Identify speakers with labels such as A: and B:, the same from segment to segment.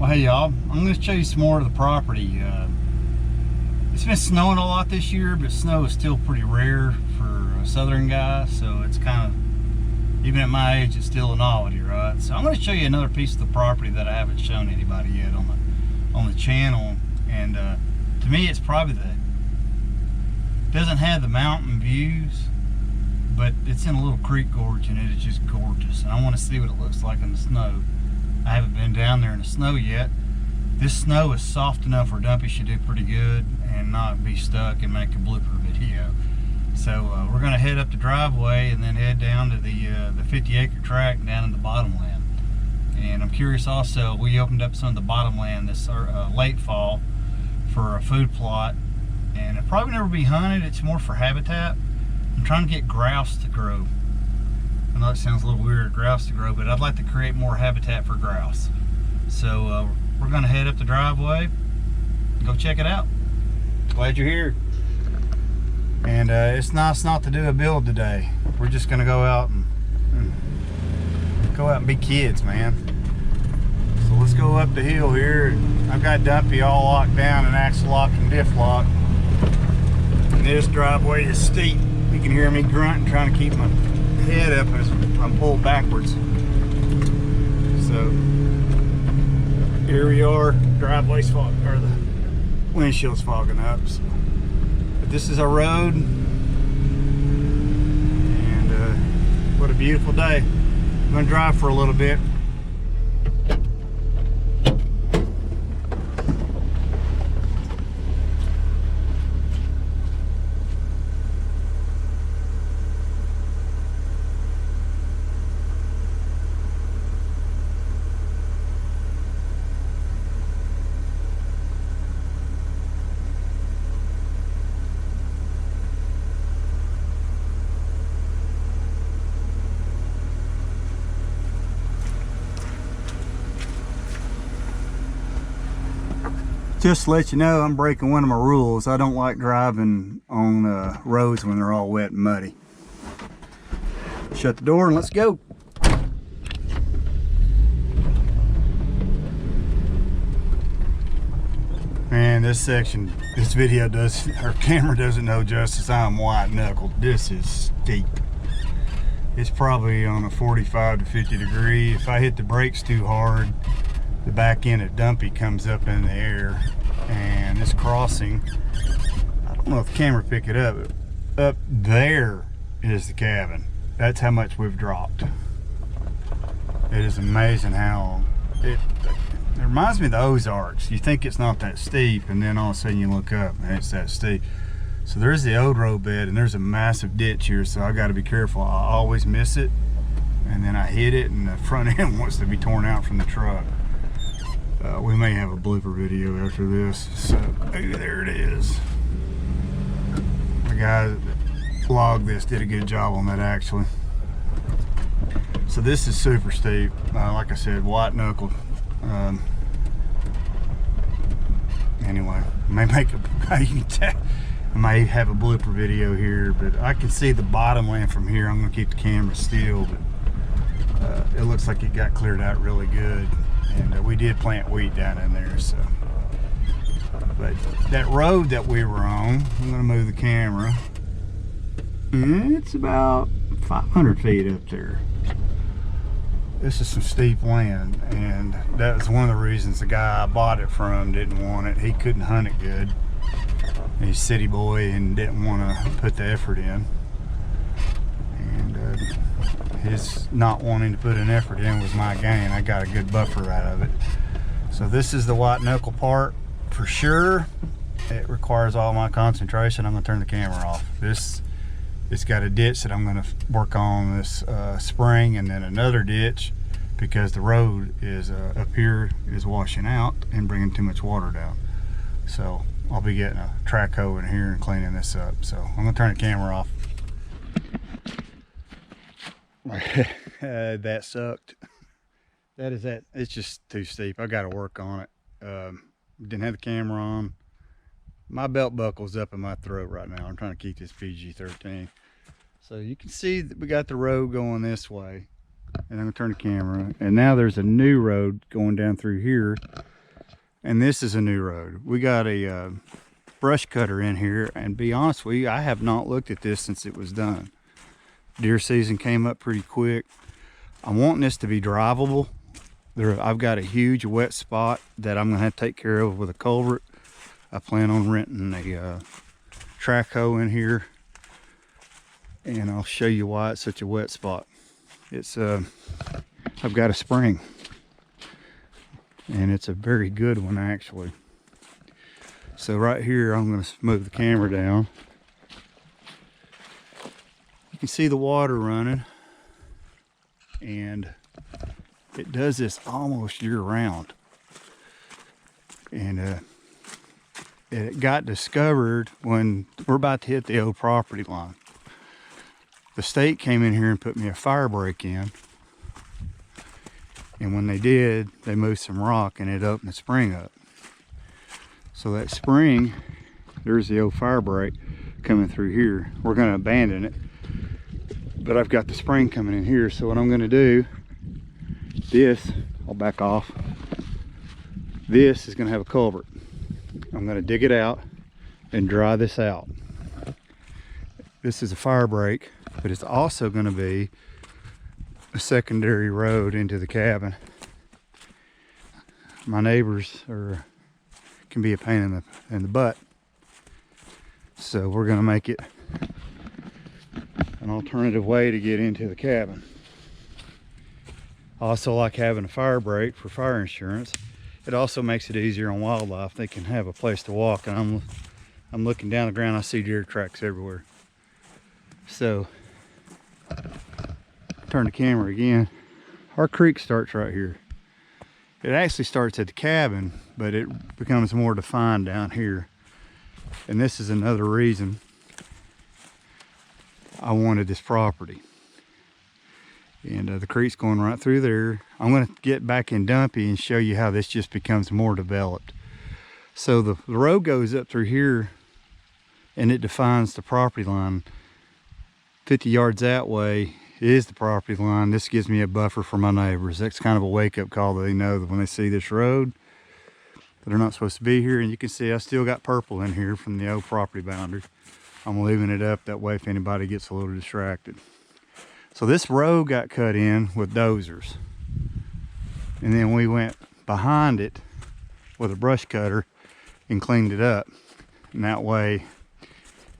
A: Well, hey y'all, I'm going to show you some more of the property. It's been snowing a lot this year, but snow is still pretty rare for a southern guy, so it's kind of, even at my age, it's still a novelty, right? So I'm going to show you another piece of the property that I haven't shown anybody yet on the channel, and to me it's probably doesn't have the mountain views, but it's in a little creek gorge and it is just gorgeous, and I want to see what it looks like in the snow. I haven't been down there in the snow yet. This snow is soft enough where Dumpy should do pretty good and not be stuck and make a blooper video. So we're going to head up the driveway and then head down to the 50-acre tract down in the bottomland. And I'm curious also, we opened up some of the bottomland this late fall for a food plot, and it'll probably never be hunted. It's more for habitat. I'm trying to get grouse to grow. I know it sounds a little weird, grouse to grow, but I'd like to create more habitat for grouse. So we're going to head up the driveway and go check it out. Glad you're here. And it's nice not to do a build today. We're just going to go out and be kids, man. So let's go up the hill here. I've got Dumpy all locked down in axle lock and diff lock. And this driveway is steep. You can hear me grunting, trying to keep my head up as I'm pulled backwards. So here we are. Driveway's fogging, or the windshield's fogging up. So. But this is our road, and what a beautiful day. I'm gonna drive for a little bit. Just to let you know, I'm breaking one of my rules. I don't like driving on roads when they're all wet and muddy. Shut the door and let's go. Man, this section, this video our camera doesn't know justice. I'm white knuckled. This is steep. It's probably on a 45 to 50 degree. If I hit the brakes too hard, the back end of Dumpy comes up in the air, and this crossing, I don't know if the camera pick it up, but up there is the cabin. That's how much we've dropped. It is amazing how it reminds me of the Ozarks. You think it's not that steep, and then all of a sudden you look up and it's that steep. So there's the old road bed, and there's a massive ditch here, so I got to be careful. I always miss it, and then I hit it, and the front end wants to be torn out from the truck. We may have a blooper video after this. So there it is. The guy that vlogged this did a good job on that, actually. So this is super steep. Like I said, white knuckled. Anyway, I may make I may have a blooper video here, but I can see the bottomland from here. I'm gonna keep the camera still, but it looks like it got cleared out really good. And we did plant wheat down in there, so. But that road that we were on, I'm gonna move the camera. It's about 500 feet up there. This is some steep land, and that was one of the reasons the guy I bought it from didn't want it. He couldn't hunt it good. He's a city boy and didn't want to put the effort in. And his not wanting to put an effort in was my gain. I got a good buffer out of it. So this is the white knuckle part for sure. It requires all my concentration. I'm gonna turn the camera off. It's got a ditch that I'm gonna work on this spring, and then another ditch because the road is up here is washing out and bringing too much water down. So I'll be getting a track hoe in here and cleaning this up. So I'm gonna turn the camera off. That sucked. It's just too steep. I got to work on it. Didn't have the camera on. My belt buckle's up in my throat right now. I'm trying to keep this PG-13. So you can see that we got the road going this way, and I'm gonna turn the camera, and now there's a new road going down through here and this is a new road. We got a brush cutter in here, and be honest with you, I have not looked at this since it was done. Deer season came up pretty quick. I'm wanting this to be drivable. I've got a huge wet spot that I'm gonna have to take care of with a culvert. I plan on renting a track hoe in here, and I'll show you why it's such a wet spot. It's I've got a spring, and it's a very good one actually. So right here, I'm going to move the camera down. You can see the water running, and it does this almost year round. And it got discovered when we're about to hit the old property line. The state came in here and put me a fire break in. And when they did, they moved some rock and it opened the spring up. So that spring, there's the old fire break coming through here. We're going to abandon it, but I've got the spring coming in here. So what I'm going to do, I'll back off. This is going to have a culvert. I'm going to dig it out and dry this out. This is a fire break, but it's also going to be a secondary road into the cabin. My neighbors can be a pain in the butt, so we're going to make it an alternative way to get into the cabin. I also like having a fire break for fire insurance. It also makes it easier on wildlife. They can have a place to walk, and I'm looking down the ground, I see deer tracks everywhere. So turn the camera again. Our creek starts right here. It actually starts at the cabin, but it becomes more defined down here. And this is another reason I wanted this property. And the creek's going right through there. I'm going to get back in Dumpy and show you how this just becomes more developed. So the road goes up through here, and it defines the property line. 50 yards that way is the property line. This gives me a buffer for my neighbors. That's kind of a wake-up call that they know that when they see this road, that they're not supposed to be here. And you can see I still got purple in here from the old property boundary. I'm leaving it up that way if anybody gets a little distracted. So this road got cut in with dozers, and then we went behind it with a brush cutter and cleaned it up. And that way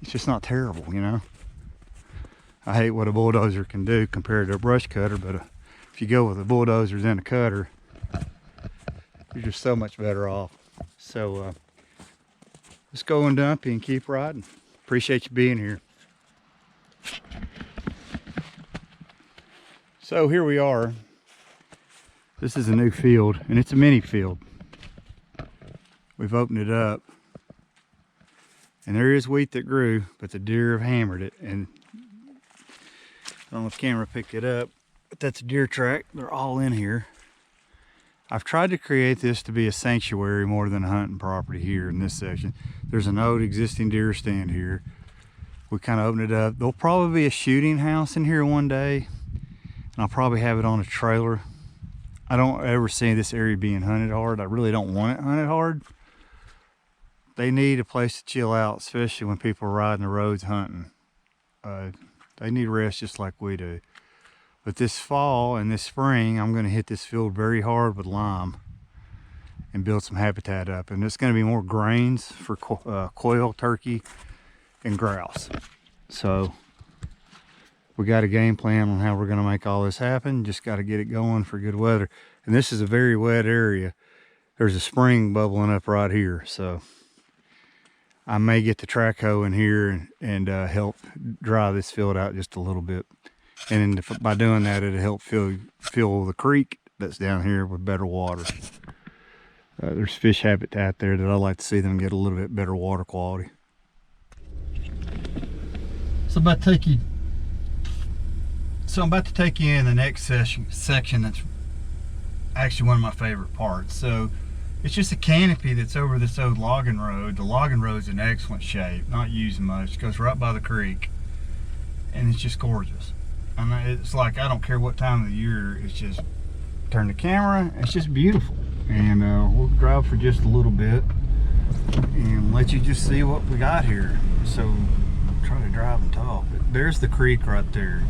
A: it's just not terrible, you know. I hate what a bulldozer can do compared to a brush cutter, but if you go with a bulldozer and a cutter, you're just so much better off. So let's go and Dumpy and keep riding. Appreciate you being here. So here we are. This is a new field, and it's a mini field. We've opened it up, and there is wheat that grew, but the deer have hammered it. And I don't know if the camera picked it up, but that's a deer track. They're all in here. I've tried to create this to be a sanctuary more than a hunting property here in this section. There's an old existing deer stand here. We kind of opened it up. There'll probably be a shooting house in here one day, and I'll probably have it on a trailer. I don't ever see this area being hunted hard. I really don't want it hunted hard. They need a place to chill out, especially when people are riding the roads hunting. They need rest just like we do. But this fall and this spring, I'm going to hit this field very hard with lime and build some habitat up. And there's going to be more grains for quail, turkey, and grouse. So we got a game plan on how we're going to make all this happen. Just got to get it going for good weather. And this is a very wet area. There's a spring bubbling up right here. So I may get the track hoe in here and help dry this field out just a little bit. And by doing that, it'll help fill the creek that's down here with better water. There's fish habitat there that I like to see them get a little bit better water quality. So I'm about to take you in the next section that's actually one of my favorite parts. So it's just a canopy that's over this old logging road. The logging road's in excellent shape, not used much. It goes right by the creek, and it's just gorgeous. And it's like, I don't care what time of the year, it's just, turn the camera, it's just beautiful. and we'll drive for just a little bit and let you just see what we got here. So try to drive and talk. But there's the creek right there.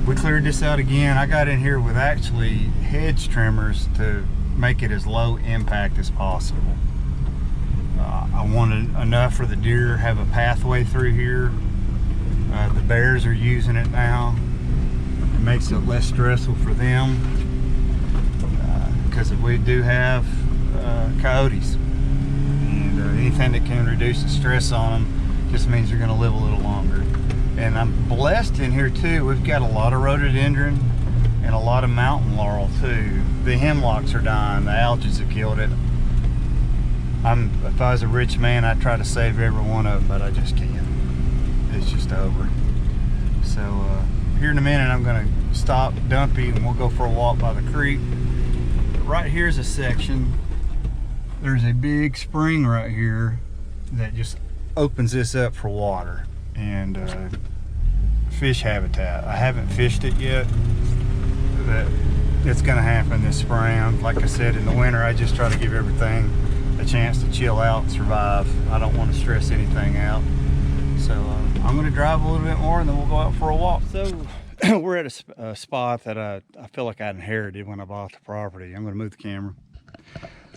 A: We cleared this out again. I got in here with actually hedge trimmers to make it as low impact as possible. I wanted enough for the deer to have a pathway through here. The bears are using it now. It makes it less stressful for them because we do have coyotes, and anything that can reduce the stress on them just means they're going to live a little longer. And I'm blessed in here too. We've got a lot of rhododendron and a lot of mountain laurel too. The hemlocks are dying. The algaes have killed it. If I was a rich man, I'd try to save every one of them, but I just can't. It's just over. So here in a minute, I'm going to stop Dumpy and we'll go for a walk by the creek. Right here's a section. There's a big spring right here that just opens this up for water and fish habitat. I haven't fished it yet. It's going to happen this spring. Like I said, in the winter, I just try to give everything a chance to chill out and survive. I don't want to stress anything out. So I'm going to drive a little bit more and then we'll go out for a walk. So we're at a spot that I feel like I inherited when I bought the property. I'm going to move the camera.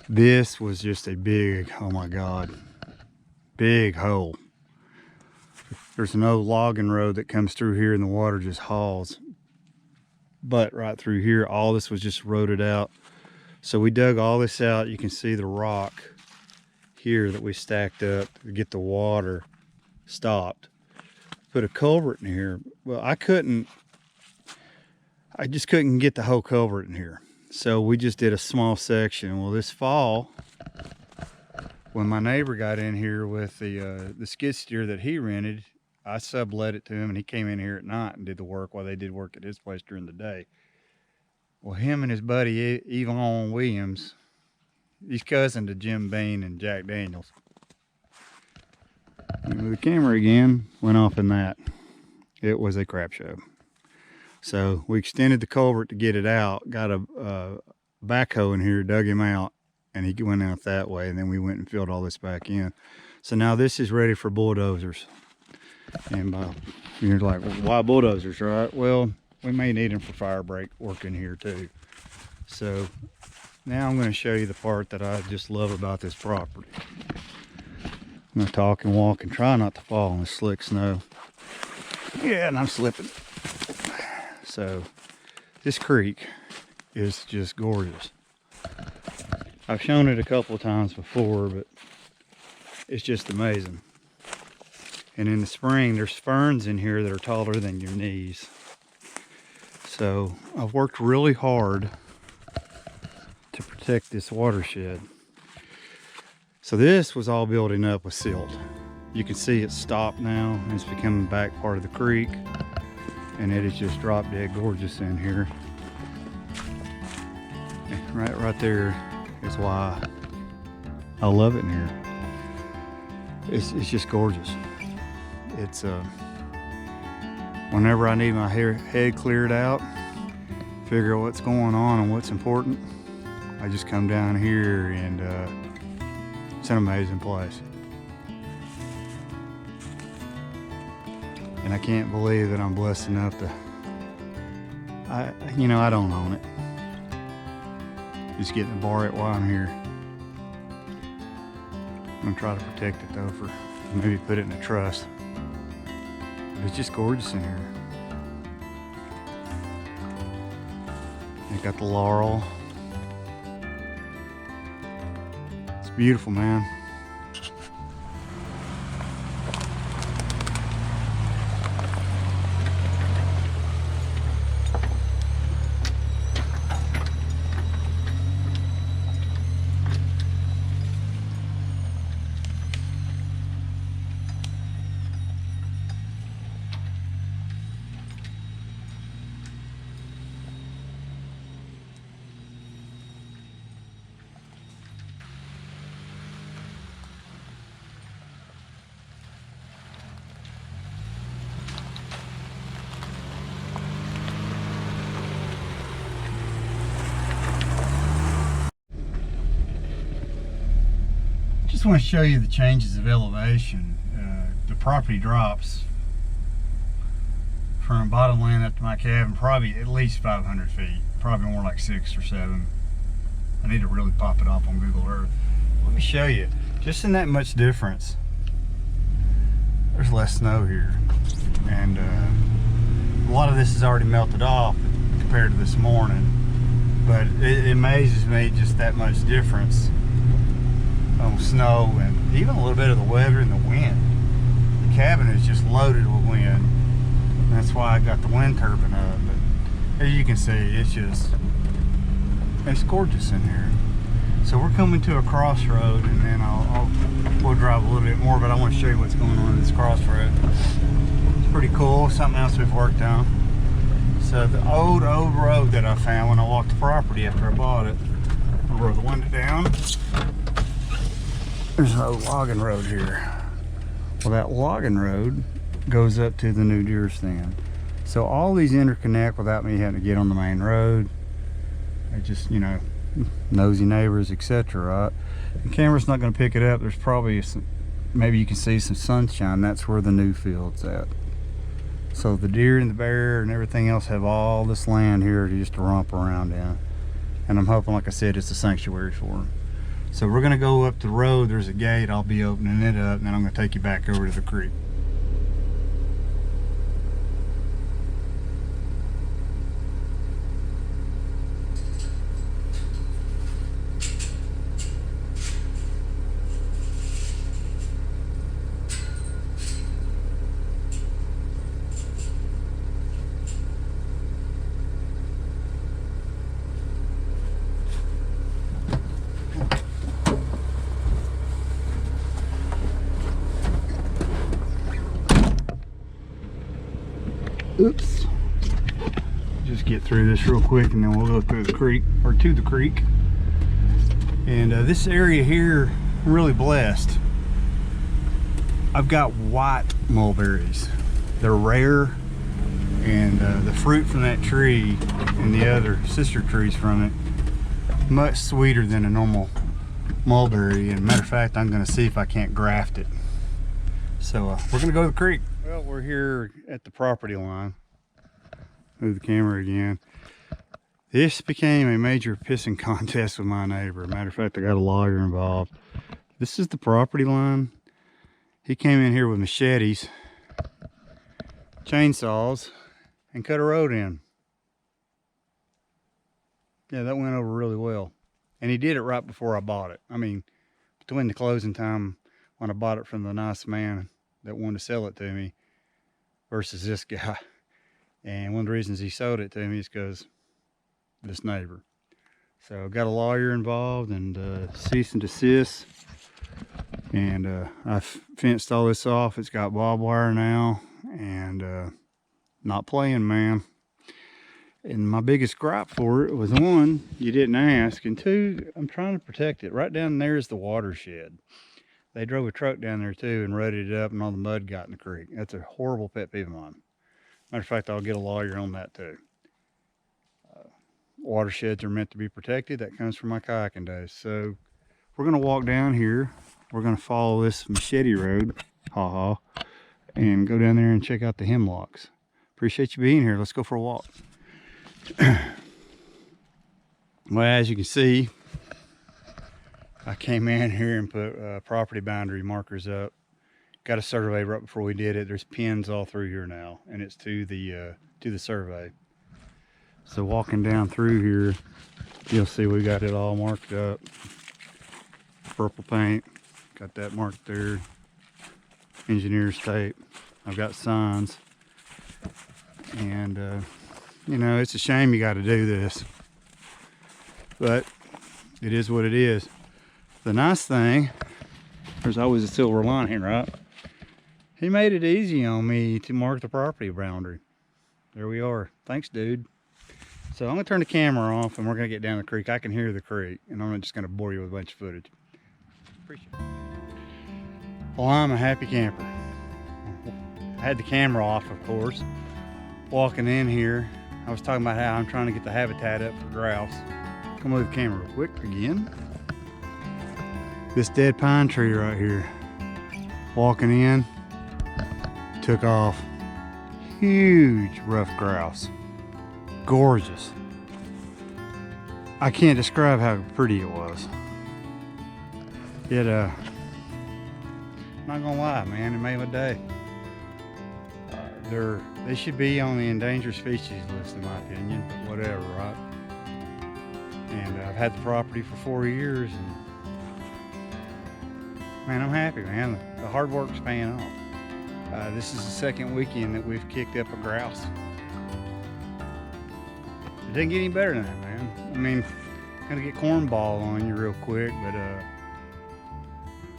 A: This was just a big, oh my God, big hole. There's an old logging road that comes through here and the water just hauls. But right through here, all this was just eroded out. So we dug all this out. You can see the rock here that we stacked up to get the water stopped. Put a culvert in here. Well, I just couldn't get the whole culvert in here. So we just did a small section. Well, this fall, when my neighbor got in here with the skid steer that he rented, I sublet it to him and he came in here at night and did the work while they did work at his place during the day. Well, him and his buddy Yvonne Williams, he's cousin to Jim Bean and Jack Daniels. And the camera again went off in that. It was a crap show. So we extended the culvert to get it out, got a backhoe in here, dug him out, and he went out that way, and then we went and filled all this back in. So now this is ready for bulldozers. And you're like, well, why bulldozers, right? Well, we may need them for fire break work in here too. So now I'm going to show you the part that I just love about this property. I'm going to talk and walk and try not to fall in the slick snow. Yeah, and I'm slipping. So this creek is just gorgeous. I've shown it a couple of times before, but it's just amazing. And in the spring, there's ferns in here that are taller than your knees. So I've worked really hard to protect this watershed. So this was all building up with silt. You can see it's stopped now and it's becoming back part of the creek, and it is just drop dead gorgeous in here. And right there is why I love it in here. It's just gorgeous. It's whenever I need my head cleared out, figure out what's going on and what's important, I just come down here, and it's an amazing place. And I can't believe that I'm blessed enough to, I don't own it. Just getting to borrow it while I'm here. I'm gonna try to protect it though, for maybe put it in a trust. But it's just gorgeous in here. You got the laurel. It's beautiful, man. Just want to show you the changes of elevation. The property drops from bottomland up to my cabin probably at least 500 feet, probably more like 6 or 7. I need to really pop it off on Google Earth. Let me show you, just in that much difference, there's less snow here, and a lot of this is already melted off compared to this morning, but it amazes me just that much difference on snow and even a little bit of the weather and the wind. The cabin is just loaded with wind. That's why I got the wind turbine up. But as you can see, it's gorgeous in here. So we're coming to a crossroad, and then we'll drive a little bit more, but I want to show you what's going on in this crossroad. It's pretty cool, something else we've worked on. So the old road that I found when I walked the property after I bought it, I'll roll the window down. There's an old logging road here. Well, that logging road goes up to the new deer stand. So all these interconnect without me having to get on the main road. I just, you know, nosy neighbors, etc. Right? The camera's not going to pick it up. There's probably maybe you can see some sunshine. That's where the new field's at. So the deer and the bear and everything else have all this land here just to romp around in. And I'm hoping, like I said, it's a sanctuary for them. So we're going to go up the road. There's a gate. I'll be opening it up, and then I'm going to take you back over to the creek. Oops. Just get through this real quick, and then we'll go through the creek, or to the creek. And this area here, I'm really blessed. I've got white mulberries. They're rare, and the fruit from that tree and the other sister trees from it, much sweeter than a normal mulberry. And matter of fact, I'm going to see if I can't graft it. So we're going to go to the creek. Well, we're here at the property line. Move the camera again. This became a major pissing contest with my neighbor. Matter of fact, I got a lawyer involved. This is the property line. He came in here with machetes, chainsaws, and cut a road in. Yeah, that went over really well. And he did it right before I bought it. I mean, between the closing time when I bought it from the nice man that wanted to sell it to me versus this guy. And one of the reasons he sold it to me is because this neighbor. So got a lawyer involved, and cease and desist. And I've fenced all this off. It's got barbed wire now, and not playing, man. And my biggest gripe for it was, one, you didn't ask, and two, I'm trying to protect it. Right down there is the watershed. They drove a truck down there too and rutted it up, and all the mud got in the creek. That's a horrible pet peeve of mine. Matter of fact, I'll get a lawyer on that too. Watersheds are meant to be protected. That comes from my kayaking days. So we're going to walk down here. We're going to follow this machete road, and go down there and check out the hemlocks. Appreciate you being here. Let's go for a walk. Well, as you can see, I came in here and put property boundary markers up. Got a survey right before we did it. There's pins all through here now, and it's to the survey. So walking down through here, you'll see we got it all marked up. Purple paint, got that marked there. Engineer's tape. I've got signs, and you know, it's a shame you got to do this, but it is what it is. The nice thing, there's always a silver lining, right? He made it easy on me to mark the property boundary. There we are. Thanks, dude. So I'm gonna turn the camera off, and we're gonna get down the creek. I can hear the creek, and I'm just gonna bore you with a bunch of footage. Appreciate it. Well, I'm a happy camper. I had the camera off, of course. Walking in here, I was talking about how I'm trying to get the habitat up for grouse. Come move the camera real quick again. This dead pine tree right here. Walking in, took off. Huge ruffed grouse. Gorgeous. I can't describe how pretty it was. It, not gonna lie, man, it made my day. They should be on the endangered species list in my opinion, but whatever, right? And I've had the property for 4 years, and man, I'm happy, man. The hard work's paying off. This is the second weekend that we've kicked up a grouse. It doesn't get any better than that, man. I mean, I'm gonna get cornball on you real quick, but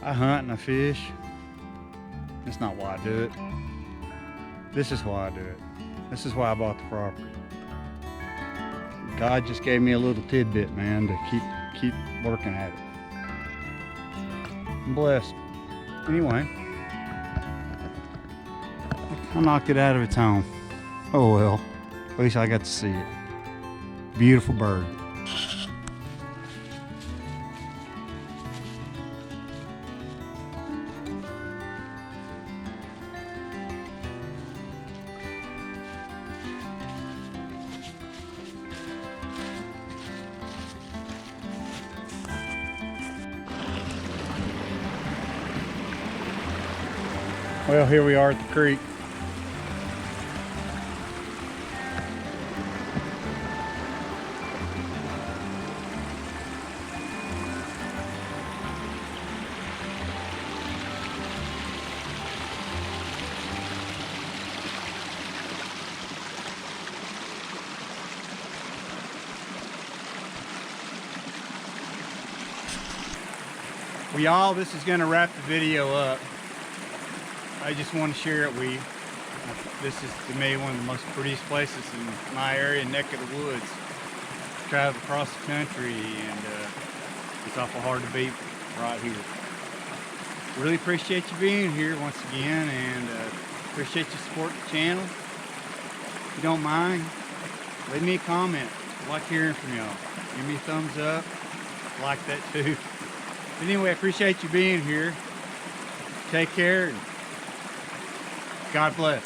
A: I hunt and I fish. That's not why I do it. This is why I do it. This is why I bought the property. God just gave me a little tidbit, man, to keep working at it. I'm blessed. Anyway, I knocked it out of its home. Oh well, at least I got to see it. Beautiful bird. Well, here we are at the creek. Well, y'all, this is going to wrap the video up. I just want to share it with you. This is, to me, one of the most prettiest places in my area, neck of the woods. Travel across the country, and it's awful hard to beat right here. Really appreciate you being here once again, and appreciate you supporting the channel. If you don't mind, leave me a comment. I like hearing from y'all. Give me a thumbs up. I like that too. But anyway, I appreciate you being here. Take care. God bless.